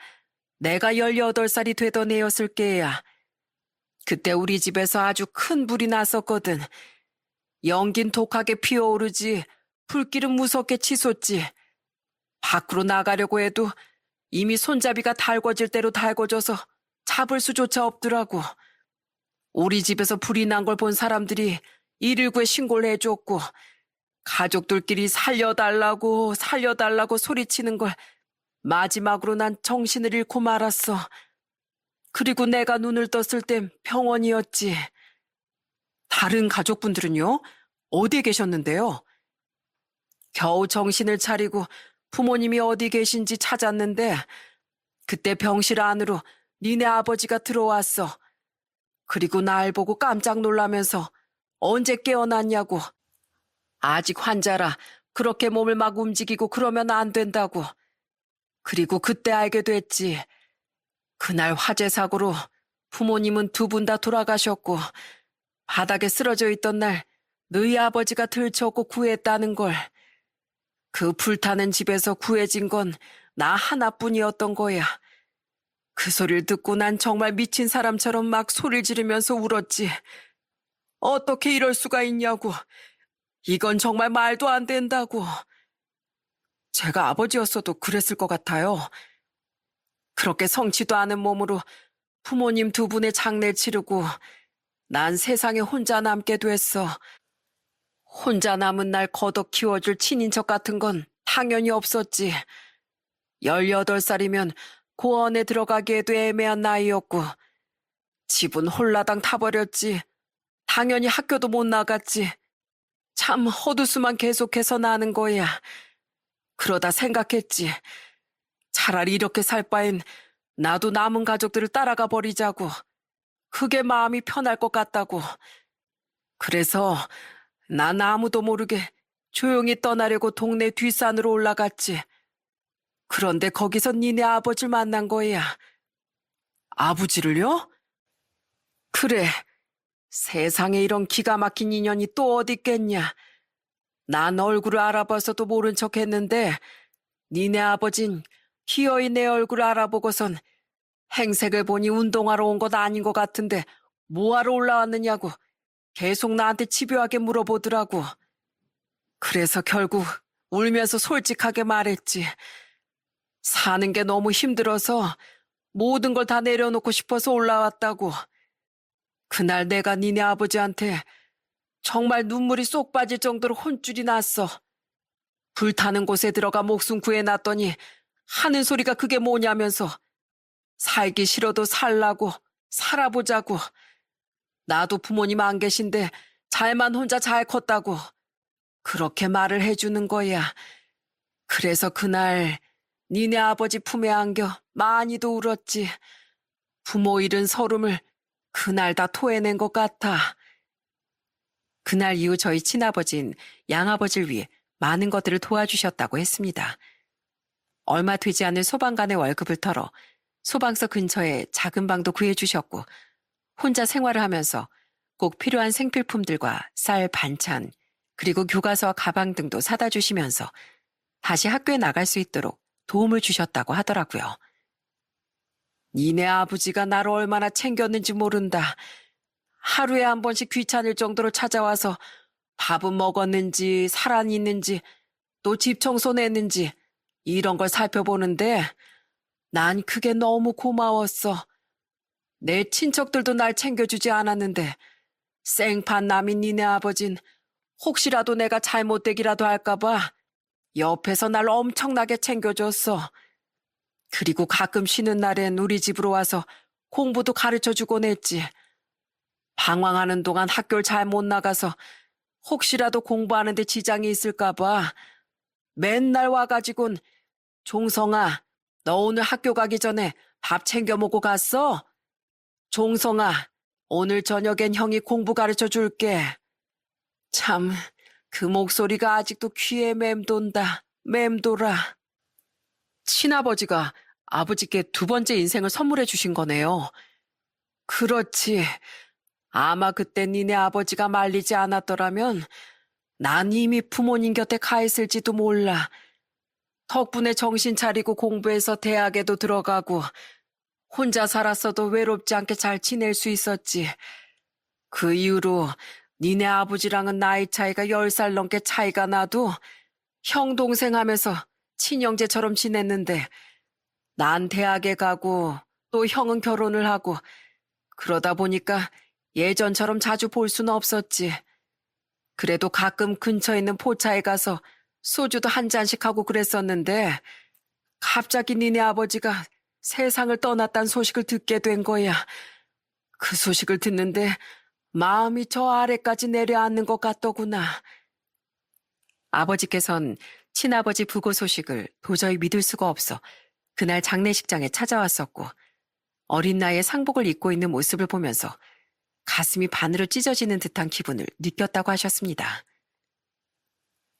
내가 18살이 되던 애였을 게야. 그때 우리 집에서 아주 큰 불이 났었거든. 연긴 독하게 피어오르지 불길은 무섭게 치솟지. 밖으로 나가려고 해도 이미 손잡이가 달궈질 대로 달궈져서 잡을 수조차 없더라고. 우리 집에서 불이 난 걸 본 사람들이 119에 신고를 해줬고 가족들끼리 살려달라고 소리치는 걸 마지막으로 난 정신을 잃고 말았어. 그리고 내가 눈을 떴을 땐 병원이었지. 다른 가족분들은요? 어디에 계셨는데요? 겨우 정신을 차리고 부모님이 어디 계신지 찾았는데 그때 병실 안으로 니네 아버지가 들어왔어. 그리고 날 보고 깜짝 놀라면서 언제 깨어났냐고. 아직 환자라 그렇게 몸을 막 움직이고 그러면 안 된다고. 그리고 그때 알게 됐지. 그날 화재 사고로 부모님은 두 분 다 돌아가셨고 바닥에 쓰러져 있던 날 너희 아버지가 들쳐오고 구했다는 걸. 그 불타는 집에서 구해진 건 나 하나뿐이었던 거야. 그 소리를 듣고 난 정말 미친 사람처럼 막 소리를 지르면서 울었지. 어떻게 이럴 수가 있냐고. 이건 정말 말도 안 된다고. 제가 아버지였어도 그랬을 것 같아요. 그렇게 성치도 않은 몸으로 부모님 두 분의 장례를 치르고 난 세상에 혼자 남게 됐어. 혼자 남은 날 거덕 키워줄 친인척 같은 건 당연히 없었지. 18살이면 고원에 들어가기에도 애매한 나이였고 집은 홀라당 타버렸지. 당연히 학교도 못 나갔지. 참 헛웃음만 계속해서 나는 거야. 그러다 생각했지. 차라리 이렇게 살 바엔 나도 남은 가족들을 따라가 버리자고. 그게 마음이 편할 것 같다고. 그래서 난 아무도 모르게 조용히 떠나려고 동네 뒷산으로 올라갔지. 그런데 거기서 니네 아버지를 만난 거야. 아버지를요? 그래. 세상에 이런 기가 막힌 인연이 또 어디 있겠냐. 난 얼굴을 알아봐서도 모른 척 했는데 니네 아버진 기어이 내 얼굴을 알아보고선 행색을 보니 운동하러 온 것 아닌 것 같은데 뭐하러 올라왔느냐고 계속 나한테 집요하게 물어보더라고. 그래서 결국 울면서 솔직하게 말했지. 사는 게 너무 힘들어서 모든 걸 다 내려놓고 싶어서 올라왔다고. 그날 내가 니네 아버지한테 정말 눈물이 쏙 빠질 정도로 혼쭐이 났어. 불타는 곳에 들어가 목숨 구해놨더니 하는 소리가 그게 뭐냐면서 살기 싫어도 살라고, 살아보자고. 나도 부모님 안 계신데 잘만 혼자 잘 컸다고. 그렇게 말을 해주는 거야. 그래서 그날 니네 아버지 품에 안겨 많이도 울었지. 부모 잃은 서름을 그날 다 토해낸 것 같아. 그날 이후 저희 친아버진 양아버지를 위해 많은 것들을 도와주셨다고 했습니다. 얼마 되지 않은 소방관의 월급을 털어 소방서 근처에 작은 방도 구해주셨고 혼자 생활을 하면서 꼭 필요한 생필품들과 쌀, 반찬, 그리고 교과서와 가방 등도 사다 주시면서 다시 학교에 나갈 수 있도록 도움을 주셨다고 하더라고요. 니네 아버지가 나를 얼마나 챙겼는지 모른다. 하루에 한 번씩 귀찮을 정도로 찾아와서 밥은 먹었는지 살아있는지 또 집 청소했는지 이런 걸 살펴보는데 난 그게 너무 고마웠어. 내 친척들도 날 챙겨주지 않았는데 생판 남인 니네 아버진 혹시라도 내가 잘못되기라도 할까봐 옆에서 날 엄청나게 챙겨줬어. 그리고 가끔 쉬는 날엔 우리 집으로 와서 공부도 가르쳐주곤 했지. 방황하는 동안 학교를 잘 못 나가서 혹시라도 공부하는데 지장이 있을까봐 맨날 와가지고는 종성아, 너 오늘 학교 가기 전에 밥 챙겨 먹고 갔어? 종성아, 오늘 저녁엔 형이 공부 가르쳐 줄게. 참, 그 목소리가 아직도 귀에 맴돈다. 맴돌아. 친아버지가 아버지께 두 번째 인생을 선물해 주신 거네요. 그렇지. 아마 그때 니네 아버지가 말리지 않았더라면 난 이미 부모님 곁에 가 있을지도 몰라. 덕분에 정신 차리고 공부해서 대학에도 들어가고 혼자 살았어도 외롭지 않게 잘 지낼 수 있었지. 그 이후로 니네 아버지랑은 나이 차이가 10살 넘게 차이가 나도 형 동생 하면서 친형제처럼 지냈는데 난 대학에 가고 또 형은 결혼을 하고 그러다 보니까 예전처럼 자주 볼 수는 없었지. 그래도 가끔 근처에 있는 포차에 가서 소주도 한 잔씩 하고 그랬었는데 갑자기 니네 아버지가 세상을 떠났다는 소식을 듣게 된 거야. 그 소식을 듣는데 마음이 저 아래까지 내려앉는 것 같더구나. 아버지께선 친아버지 부고 소식을 도저히 믿을 수가 없어 그날 장례식장에 찾아왔었고 어린 나이에 상복을 입고 있는 모습을 보면서 가슴이 반으로 찢어지는 듯한 기분을 느꼈다고 하셨습니다.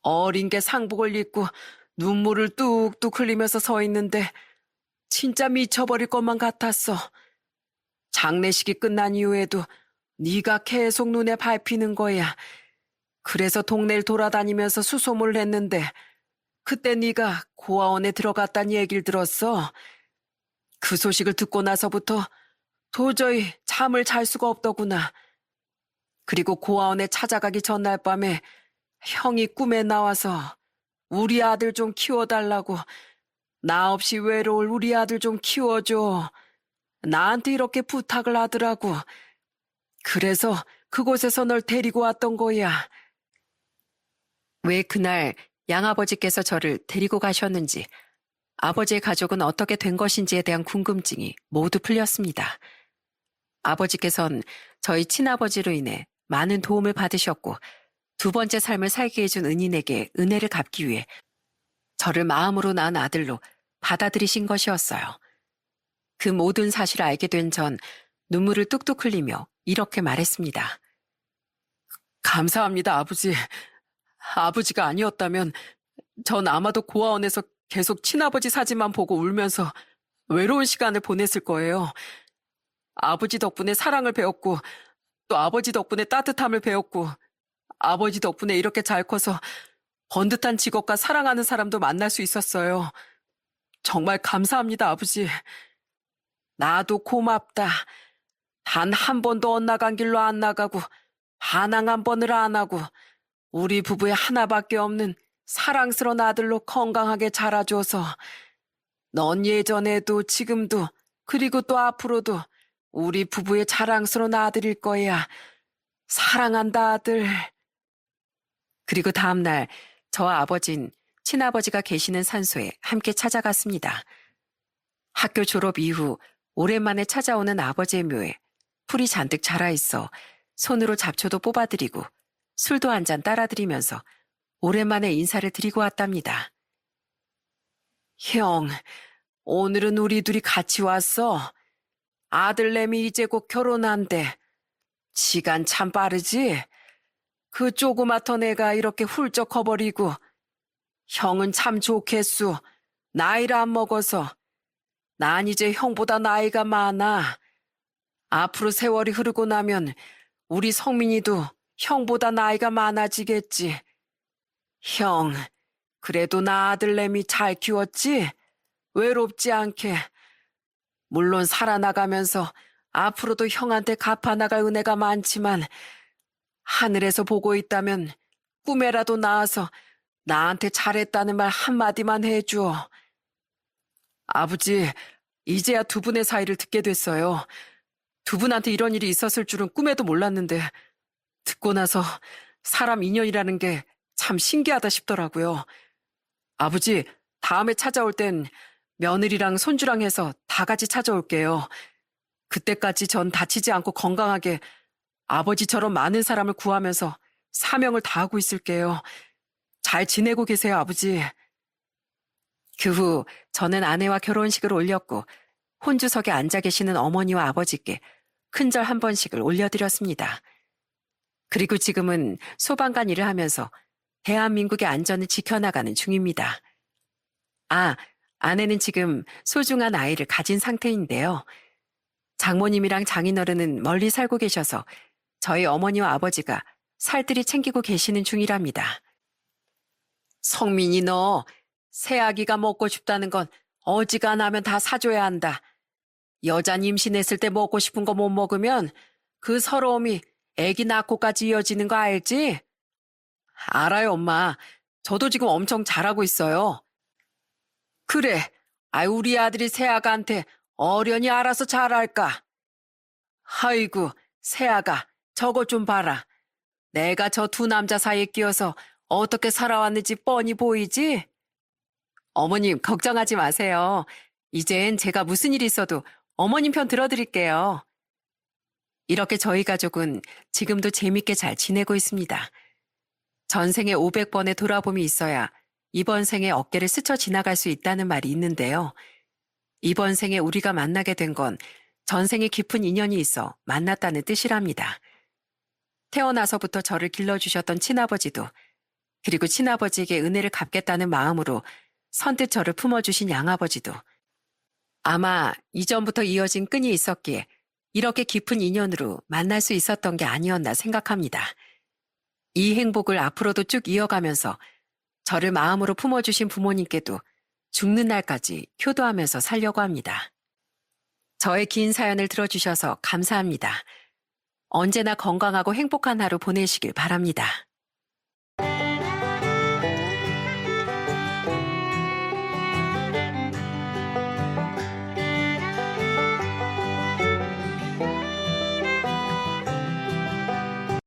어린 게 상복을 입고 눈물을 뚝뚝 흘리면서 서 있는데 진짜 미쳐버릴 것만 같았어. 장례식이 끝난 이후에도 네가 계속 눈에 밟히는 거야. 그래서 동네를 돌아다니면서 수소문을 했는데 그때 네가 고아원에 들어갔다는 얘기를 들었어. 그 소식을 듣고 나서부터 도저히 잠을 잘 수가 없더구나. 그리고 고아원에 찾아가기 전날 밤에 형이 꿈에 나와서 우리 아들 좀 키워달라고 나 없이 외로울 우리 아들 좀 키워줘. 나한테 이렇게 부탁을 하더라고. 그래서 그곳에서 널 데리고 왔던 거야. 왜 그날 양아버지께서 저를 데리고 가셨는지 아버지의 가족은 어떻게 된 것인지에 대한 궁금증이 모두 풀렸습니다. 아버지께선 저희 친아버지로 인해 많은 도움을 받으셨고 두 번째 삶을 살게 해준 은인에게 은혜를 갚기 위해 저를 마음으로 낳은 아들로 받아들이신 것이었어요. 그 모든 사실을 알게 된 전 눈물을 뚝뚝 흘리며 이렇게 말했습니다. 감사합니다, 아버지. 아버지가 아니었다면 전 아마도 고아원에서 계속 친아버지 사진만 보고 울면서 외로운 시간을 보냈을 거예요. 아버지 덕분에 사랑을 배웠고 또 아버지 덕분에 따뜻함을 배웠고 아버지 덕분에 이렇게 잘 커서 번듯한 직업과 사랑하는 사람도 만날 수 있었어요. 정말 감사합니다, 아버지. 나도 고맙다. 단 한 번도 엇나간 길로 안 나가고 반항 한 번을 안 하고 우리 부부의 하나밖에 없는 사랑스러운 아들로 건강하게 자라줘서 넌 예전에도 지금도 그리고 또 앞으로도 우리 부부의 자랑스러운 아들일 거야. 사랑한다, 아들. 그리고 다음날 저와 아버진 친아버지가 계시는 산소에 함께 찾아갔습니다. 학교 졸업 이후 오랜만에 찾아오는 아버지의 묘에 풀이 잔뜩 자라있어 손으로 잡초도 뽑아드리고 술도 한 잔 따라드리면서 오랜만에 인사를 드리고 왔답니다. 형, 오늘은 우리 둘이 같이 왔어. 아들내미 이제 곧 결혼한대. 시간 참 빠르지? 그 조그마한 애가 이렇게 훌쩍 커버리고 형은 참 좋겠수. 나이를 안 먹어서. 난 이제 형보다 나이가 많아. 앞으로 세월이 흐르고 나면 우리 성민이도 형보다 나이가 많아지겠지. 형, 그래도 나 아들내미 잘 키웠지? 외롭지 않게. 물론 살아나가면서 앞으로도 형한테 갚아나갈 은혜가 많지만 하늘에서 보고 있다면 꿈에라도 나와서 나한테 잘했다는 말 한마디만 해줘. 아버지, 이제야 두 분의 사이를 듣게 됐어요. 두 분한테 이런 일이 있었을 줄은 꿈에도 몰랐는데 듣고 나서 사람 인연이라는 게 참 신기하다 싶더라고요. 아버지, 다음에 찾아올 땐 며느리랑 손주랑 해서 다 같이 찾아올게요. 그때까지 전 다치지 않고 건강하게 아버지처럼 많은 사람을 구하면서 사명을 다하고 있을게요. 잘 지내고 계세요, 아버지. 그 후 저는 아내와 결혼식을 올렸고 혼주석에 앉아 계시는 어머니와 아버지께 큰절 한 번씩을 올려드렸습니다. 그리고 지금은 소방관 일을 하면서 대한민국의 안전을 지켜나가는 중입니다. 아, 아내는 지금 소중한 아이를 가진 상태인데요. 장모님이랑 장인어른은 멀리 살고 계셔서 저희 어머니와 아버지가 살뜰히 챙기고 계시는 중이랍니다. 성민이 너 새아기가 먹고 싶다는 건 어지간하면 다 사줘야 한다. 여자 임신했을 때 먹고 싶은 거 못 먹으면 그 서러움이 애기 낳고까지 이어지는 거 알지? 알아요, 엄마. 저도 지금 엄청 잘하고 있어요. 그래, 우리 아들이 새아가한테 어련히 알아서 잘할까? 아이고, 새아가, 저거 좀 봐라. 내가 저 두 남자 사이에 끼어서 어떻게 살아왔는지 뻔히 보이지? 어머님, 걱정하지 마세요. 이젠 제가 무슨 일이 있어도 어머님 편 들어드릴게요. 이렇게 저희 가족은 지금도 재밌게 잘 지내고 있습니다. 전생에 500번의 돌아봄이 있어야 이번 생에 어깨를 스쳐 지나갈 수 있다는 말이 있는데요. 이번 생에 우리가 만나게 된 건 전생에 깊은 인연이 있어 만났다는 뜻이랍니다. 태어나서부터 저를 길러주셨던 친아버지도 그리고 친아버지에게 은혜를 갚겠다는 마음으로 선뜻 저를 품어주신 양아버지도 아마 이전부터 이어진 끈이 있었기에 이렇게 깊은 인연으로 만날 수 있었던 게 아니었나 생각합니다. 이 행복을 앞으로도 쭉 이어가면서 저를 마음으로 품어주신 부모님께도 죽는 날까지 효도하면서 살려고 합니다. 저의 긴 사연을 들어주셔서 감사합니다. 언제나 건강하고 행복한 하루 보내시길 바랍니다.